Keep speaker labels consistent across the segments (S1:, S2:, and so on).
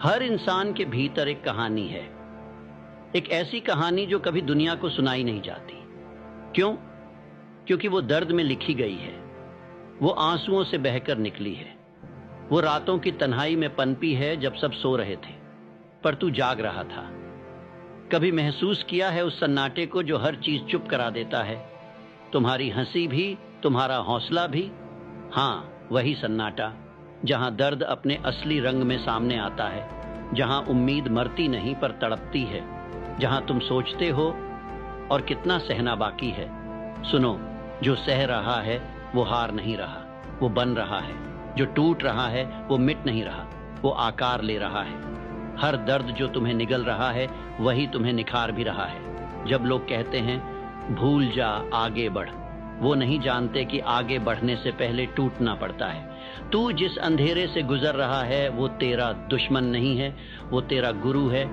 S1: हर इंसान के भीतर एक कहानी है, एक ऐसी कहानी जो कभी दुनिया को सुनाई नहीं जाती। क्यों? क्योंकि वो दर्द में लिखी गई है, वो आंसुओं से बहकर निकली है, वो रातों की तन्हाई में पनपी है जब सब सो रहे थे पर तू जाग रहा था। कभी महसूस किया है उस सन्नाटे को जो हर चीज चुप करा देता है? तुम्हारी हंसी भी, तुम्हारा हौसला भी। हाँ, वही सन्नाटा जहां दर्द अपने असली रंग में सामने आता है, जहां उम्मीद मरती नहीं पर तड़पती है, जहां तुम सोचते हो और कितना सहना बाकी है। सुनो, जो सह रहा है वो हार नहीं रहा, वो बन रहा है। जो टूट रहा है वो मिट नहीं रहा, वो आकार ले रहा है। हर दर्द जो तुम्हें निगल रहा है वही तुम्हें निखार भी रहा है। जब लोग कहते हैं भूल जा आगे बढ़, वो नहीं जानते कि आगे बढ़ने से पहले टूटना पड़ता है। तू जिस अंधेरे से गुजर रहा है वो तेरा दुश्मन नहीं है, वो तेरा गुरु है।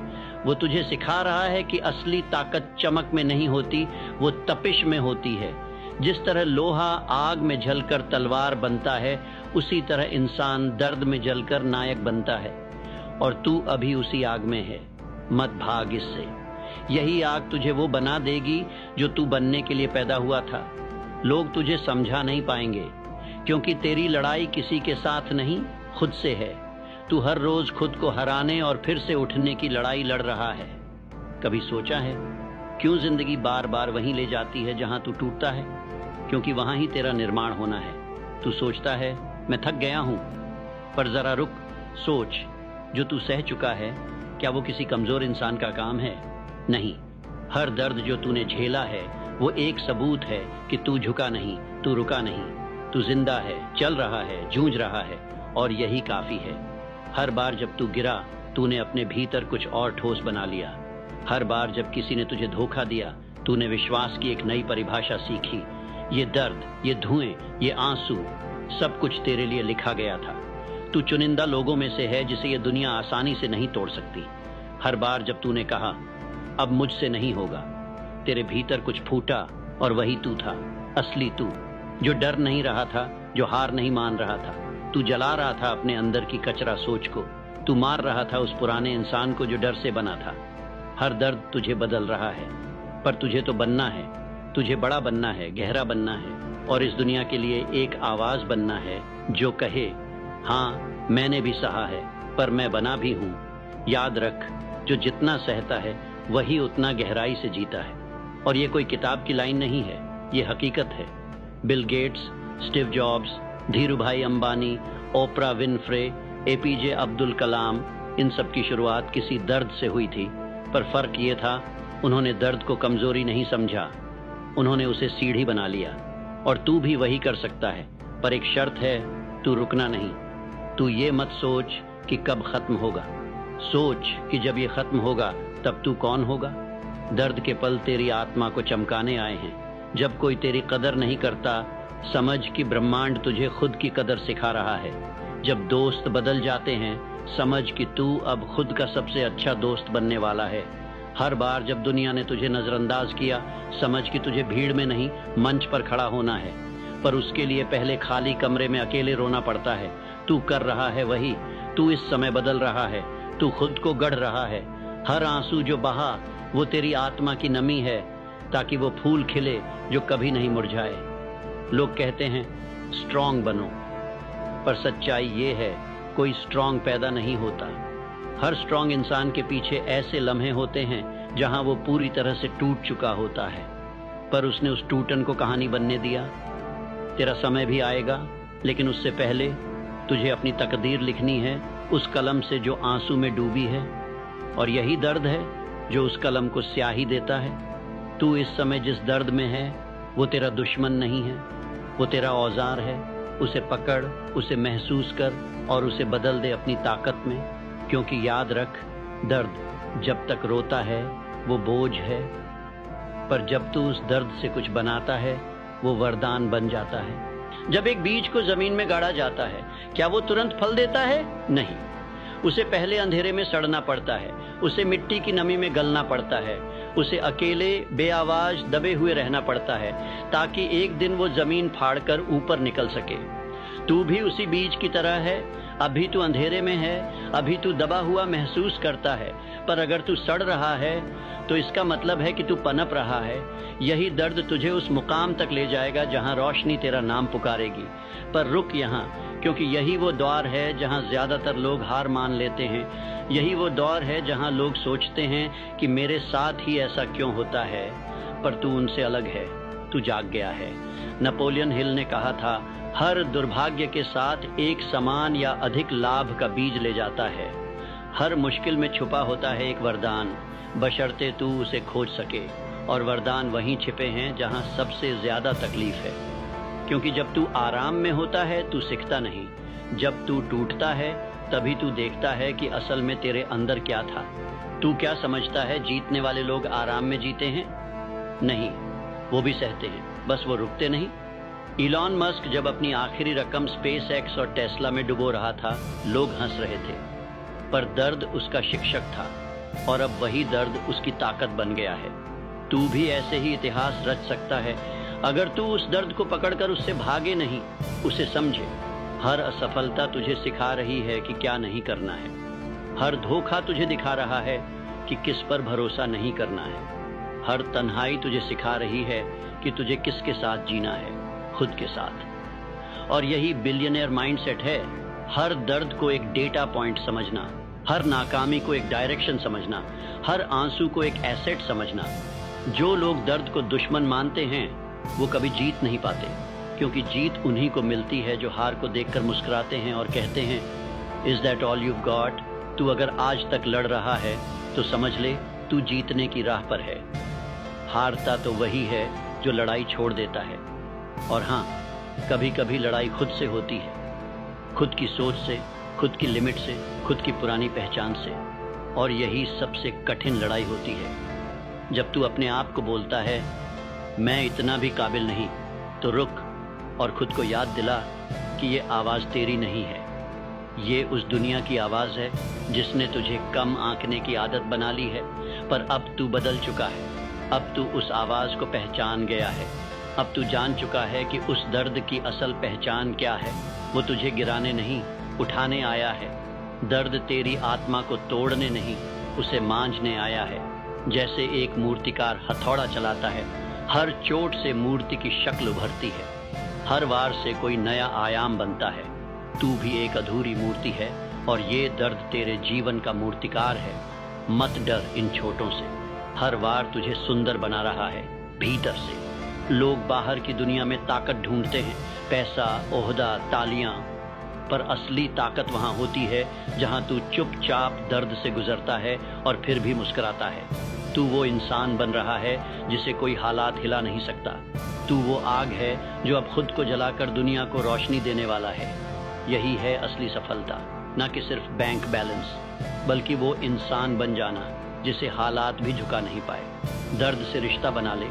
S1: वो तुझे सिखा रहा है कि असली ताकत चमक में नहीं होती, वो तपिश में होती है। जिस तरह लोहा आग में जलकर तलवार बनता है, उसी तरह इंसान दर्द में जलकर नायक बनता है। और तू अभी उसी आग में है, मत भाग इससे। यही आग तुझे वो बना देगी जो तू बनने के लिए पैदा हुआ था। लोग तुझे समझा नहीं पाएंगे क्योंकि तेरी लड़ाई किसी के साथ नहीं, खुद से है। तू हर रोज खुद को हराने और फिर से उठने की लड़ाई लड़ रहा है। कभी सोचा है क्यों जिंदगी बार बार वहीं ले जाती है जहां तू टूटता है? क्योंकि वहां ही तेरा निर्माण होना है। तू सोचता है मैं थक गया हूं, पर जरा रुक, सोच, जो तू सह चुका है क्या वो किसी कमजोर इंसान का काम है? नहीं, हर दर्द जो तूने झेला है वो एक सबूत है कि तू झुका नहीं, तू रुका नहीं, तू जिंदा है, चल रहा है, जूझ रहा है, और यही काफी है। हर बार जब तू गिरा तूने अपने भीतर कुछ और ठोस बना लिया। हर बार जब किसी ने तुझे धोखा दिया तूने विश्वास की एक नई परिभाषा सीखी। ये दर्द, ये धुएं, ये आंसू, सब कुछ तेरे लिए लिखा गया था। तू चुनिंदा लोगों में से है जिसे ये दुनिया आसानी से नहीं तोड़ सकती। हर बार जब तूने कहा अब मुझसे नहीं होगा, तेरे भीतर कुछ फूटा और वही तू था, असली तू, जो डर नहीं रहा था, जो हार नहीं मान रहा था। तू जला रहा था अपने अंदर की कचरा सोच को, तू मार रहा था उस पुराने इंसान को जो डर से बना था। हर दर्द तुझे बदल रहा है, पर तुझे तो बनना है, तुझे बड़ा बनना है, गहरा बनना है, और इस दुनिया के लिए एक आवाज बनना है जो कहे हाँ मैंने भी सहा है पर मैं बना भी हूँ। याद रख, जो जितना सहता है वही उतना गहराई से जीता है। और ये कोई किताब की लाइन नहीं है, ये हकीकत है। Bill Gates, Steve Jobs, Dhirubhai Ambani, Oprah Winfrey, APJ Abdul Kalam, इन सब की शुरुआत किसी दर्द से हुई थी। पर फर्क ये था, उन्होंने दर्द को कमजोरी नहीं समझा, उन्होंने उसे सीढ़ी बना लिया। और तू भी वही कर सकता है, पर एक शर्त है, तू रुकना नहीं। तू ये मत सोच कि कब खत्म होगा, सोच कि जब ये खत्म होगा तब तू कौन होगा। दर्द के पल तेरी आत्मा को चमकाने आए हैं। जब कोई तेरी कदर नहीं करता, समझ कि ब्रह्मांड तुझे खुद की कदर सिखा रहा है। जब दोस्त बदल जाते हैं, समझ कि तू अब खुद का सबसे अच्छा दोस्त बनने वाला है। हर बार जब दुनिया ने तुझे नजरअंदाज किया, समझ कि तुझे भीड़ में नहीं, मंच पर खड़ा होना है। पर उसके लिए पहले खाली कमरे में अकेले रोना पड़ता है। तू कर रहा है वही, तू इस समय बदल रहा है, तू खुद को गढ़ रहा है। हर आंसू जो बहा वो तेरी आत्मा की नमी है, ताकि वो फूल खिले जो कभी नहीं मुरझाए। लोग कहते हैं स्ट्रांग बनो, पर सच्चाई ये है कोई स्ट्रांग पैदा नहीं होता। हर स्ट्रांग इंसान के पीछे ऐसे लम्हे होते हैं जहां वो पूरी तरह से टूट चुका होता है, पर उसने उस टूटन को कहानी बनने दिया। तेरा समय भी आएगा, लेकिन उससे पहले तुझे अपनी तकदीर लिखनी है उस कलम से जो आंसू में डूबी है। और यही दर्द है जो उस कलम को स्याही देता है। तू इस समय जिस दर्द में है वो तेरा दुश्मन नहीं है, वो तेरा औजार है। उसे पकड़, उसे महसूस कर और उसे बदल दे अपनी ताकत में। क्योंकि याद रख, दर्द जब तक रोता है वो बोझ है, पर जब तू उस दर्द से कुछ बनाता है वो वरदान बन जाता है। जब एक बीज को जमीन में गाड़ा जाता है, क्या वो तुरंत फल देता है? नहीं, उसे पहले अंधेरे में सड़ना पड़ता है, उसे मिट्टी की नमी में गलना पड़ता है, उसे अकेले बेआवाज दबे हुए रहना पड़ता है, ताकि एक दिन वो जमीन फाड़कर ऊपर निकल सके। तू भी उसी बीज की तरह है, अभी तू अंधेरे में है, अभी तू दबा हुआ महसूस करता है, पर अगर तू सड़ रहा है तो इसका मतलब है कि तू पनप रहा है। यही दर्द तुझे उस मुकाम तक ले जाएगा जहां रोशनी तेरा नाम पुकारेगी। पर रुक यहाँ, क्योंकि यही वो द्वार है जहां ज्यादातर लोग हार मान लेते हैं। यही वो दौर है जहां लोग सोचते हैं कि मेरे साथ ही ऐसा क्यों होता है, पर तू उनसे अलग है, तू जाग गया है। नेपोलियन हिल ने कहा था, हर दुर्भाग्य के साथ एक समान या अधिक लाभ का बीज ले जाता है। हर मुश्किल में छुपा होता है एक वरदान, बशर्ते तू उसे खोज सके। और वरदान वहीं छिपे हैं जहां सबसे ज्यादा तकलीफ है। क्योंकि जब तू आराम में होता है तू सीखता नहीं, जब तू टूटता है तभी तू देखता है कि असल में तेरे अंदर क्या था। तू क्या समझता है जीतने वाले लोग आराम में जीते हैं? नहीं, वो भी सहते हैं, बस वो रुकते नहीं। इलॉन मस्क जब अपनी आखिरी रकम स्पेस एक्स और टेस्ला में डुबो रहा था, लोग हंस रहे थे, पर दर्द उसका शिक्षक था और अब वही दर्द उसकी ताकत बन गया है। तू भी ऐसे ही इतिहास रच सकता है अगर तू उस दर्द को पकड़कर उससे भागे नहीं, उसे समझे। हर असफलता तुझे सिखा रही है कि क्या नहीं करना है। हर धोखा तुझे दिखा रहा है कि किस पर भरोसा नहीं करना है। हर तन्हाई तुझे सिखा रही है कि तुझे किसके साथ जीना है, खुद के साथ। और यही बिलियनियर माइंडसेट है, हर दर्द को एक डेटा पॉइंट समझना, हर नाकामी को एक डायरेक्शन समझना, हर आंसू को एक एसेट समझना। जो लोग दर्द को दुश्मन मानते हैं वो कभी जीत नहीं पाते, क्योंकि जीत उन्हीं को मिलती है जो हार को देखकर मुस्कुराते हैं और कहते हैं, is that all you got? तू अगर आज तक लड़ रहा है तो समझ ले तू जीतने की राह पर है। हारता तो वही है जो लड़ाई छोड़ देता है। और हाँ, कभी कभी लड़ाई खुद से होती है, खुद की सोच से, खुद की लिमिट से, खुद की पुरानी पहचान से। और यही सबसे कठिन लड़ाई होती है। जब तू अपने आप को बोलता है मैं इतना भी काबिल नहीं, तो रुक और खुद को याद दिला कि ये आवाज़ तेरी नहीं है, ये उस दुनिया की आवाज़ है जिसने तुझे कम आंकने की आदत बना ली है। पर अब तू बदल चुका है, अब तू उस आवाज़ को पहचान गया है। अब तू जान चुका है कि उस दर्द की असल पहचान क्या है। वो तुझे गिराने नहीं, उठाने आया है। दर्द तेरी आत्मा को तोड़ने नहीं, उसे मांझने आया है। जैसे एक मूर्तिकार हथौड़ा चलाता है, हर चोट से मूर्ति की शक्ल उभरती है, हर वार से कोई नया आयाम बनता है। तू भी एक अधूरी मूर्ति है और ये दर्द तेरे जीवन का मूर्तिकार है। मत डर इन छोटों से, हर वार तुझे सुंदर बना रहा है भीतर से। लोग बाहर की दुनिया में ताकत ढूंढते हैं, पैसा, ओहदा, तालियां, पर असली ताकत वहां होती है जहां तू चुपचाप दर्द से गुजरता है और फिर भी मुस्कुराता है। तू वो इंसान बन रहा है जिसे कोई हालात हिला नहीं सकता। तू वो आग है जो अब खुद को जलाकर दुनिया को रोशनी देने वाला है। यही है असली सफलता, न कि सिर्फ बैंक बैलेंस, बल्कि वो इंसान बन जाना जिसे हालात भी झुका नहीं पाए। दर्द से रिश्ता बना ले,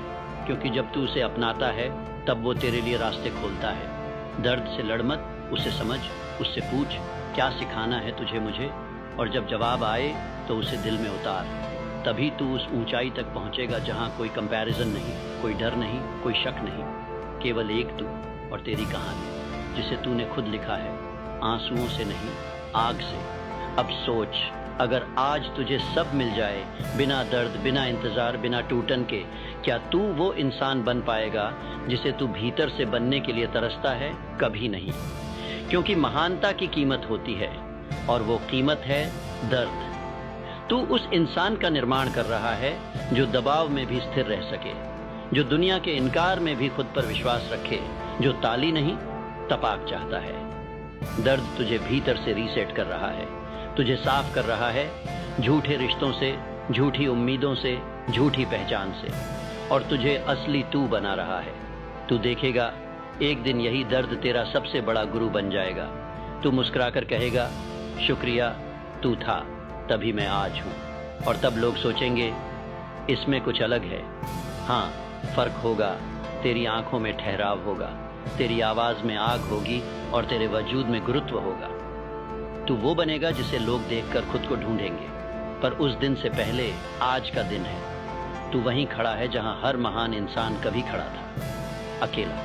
S1: क्योंकि जब तू उसे अपनाता है तब वो तेरे लिए रास्ते खोलता है। दर्द से लड़ मत, उसे समझ, उससे पूछ क्या सिखाना है तुझे मुझे, और जब जवाब आए तो उसे दिल में उतार। तभी तू उस ऊंचाई तक पहुंचेगा जहां कोई कंपैरिजन नहीं, कोई डर नहीं, कोई शक नहीं, केवल एक तू और तेरी कहानी जिसे तूने खुद लिखा है, आंसुओं से नहीं, आग से। अब सोच, अगर आज तुझे सब मिल जाए, बिना दर्द, बिना इंतजार, बिना टूटन के, क्या तू वो इंसान बन पाएगा जिसे तू भीतर से बनने के लिए तरसता है? कभी नहीं, क्योंकि महानता की कीमत होती है और वो कीमत है दर्द। तू उस इंसान का निर्माण कर रहा है जो दबाव में भी स्थिर रह सके, जो दुनिया के इनकार में भी खुद पर विश्वास रखे, जो ताली नहीं तपाक चाहता है। दर्द तुझे भीतर से रीसेट कर रहा है, तुझे साफ कर रहा है झूठे रिश्तों से, झूठी उम्मीदों से, झूठी पहचान से, और तुझे असली तू बना रहा है। तू देखेगा एक दिन यही दर्द तेरा सबसे बड़ा गुरु बन जाएगा। तू मुस्कुराकर कहेगा, शुक्रिया, तू था तभी मैं आज हूँ। और तब लोग सोचेंगे इसमें कुछ अलग है। हाँ, फर्क होगा, तेरी आंखों में ठहराव होगा, तेरी आवाज में आग होगी और तेरे वजूद में गुरुत्व होगा। तू वो बनेगा जिसे लोग देखकर खुद को ढूंढेंगे। पर उस दिन से पहले आज का दिन है। तू वहीं खड़ा है जहां हर महान इंसान कभी खड़ा था, अकेला,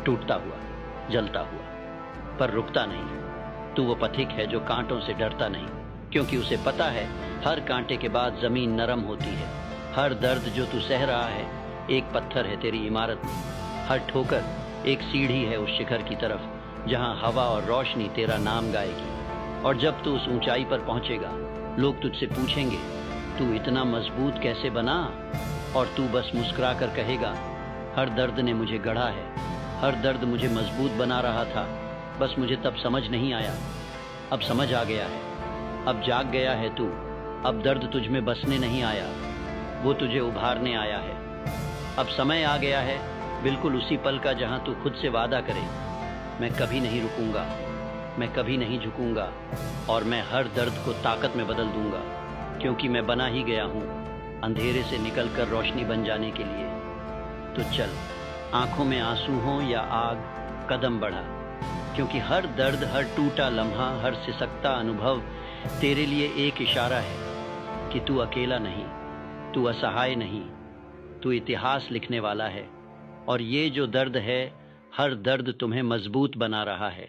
S1: टूटता हुआ, जलता हुआ, पर रुकता नहीं। तू वो पथिक है जो कांटों से डरता नहीं, क्योंकि उसे पता है हर कांटे के बाद जमीन नरम होती है। हर दर्द जो तू सह रहा है एक पत्थर है तेरी इमारत में। हर ठोकर एक सीढ़ी है उस शिखर की तरफ जहां हवा और रोशनी तेरा नाम गाएगी। और जब तू उस ऊंचाई पर पहुंचेगा, लोग तुझसे पूछेंगे, तू इतना मजबूत कैसे बना? और तू बस मुस्कुरा कर कहेगा, हर दर्द ने मुझे गढ़ा है, हर दर्द मुझे मजबूत बना रहा था, बस मुझे तब समझ नहीं आया। अब समझ आ गया है, अब जाग गया है तू। अब दर्द तुझ में बसने नहीं आया, वो तुझे उभारने आया है। अब समय आ गया है बिल्कुल उसी पल का जहां तू खुद से वादा करे, मैं कभी नहीं रुकूंगा, मैं कभी नहीं झुकूंगा, और मैं हर दर्द को ताकत में बदल दूंगा, क्योंकि मैं बना ही गया हूं अंधेरे से निकलकर रोशनी बन जाने के लिए। तो चल, आंखों में आंसू हो या आग, कदम बढ़ा, क्योंकि हर दर्द, हर टूटा लम्हा, हर सिसकता अनुभव तेरे लिए एक इशारा है कि तू अकेला नहीं, तू असहाय नहीं, तू इतिहास लिखने वाला है। और ये जो दर्द है, हर दर्द तुम्हें मजबूत बना रहा है।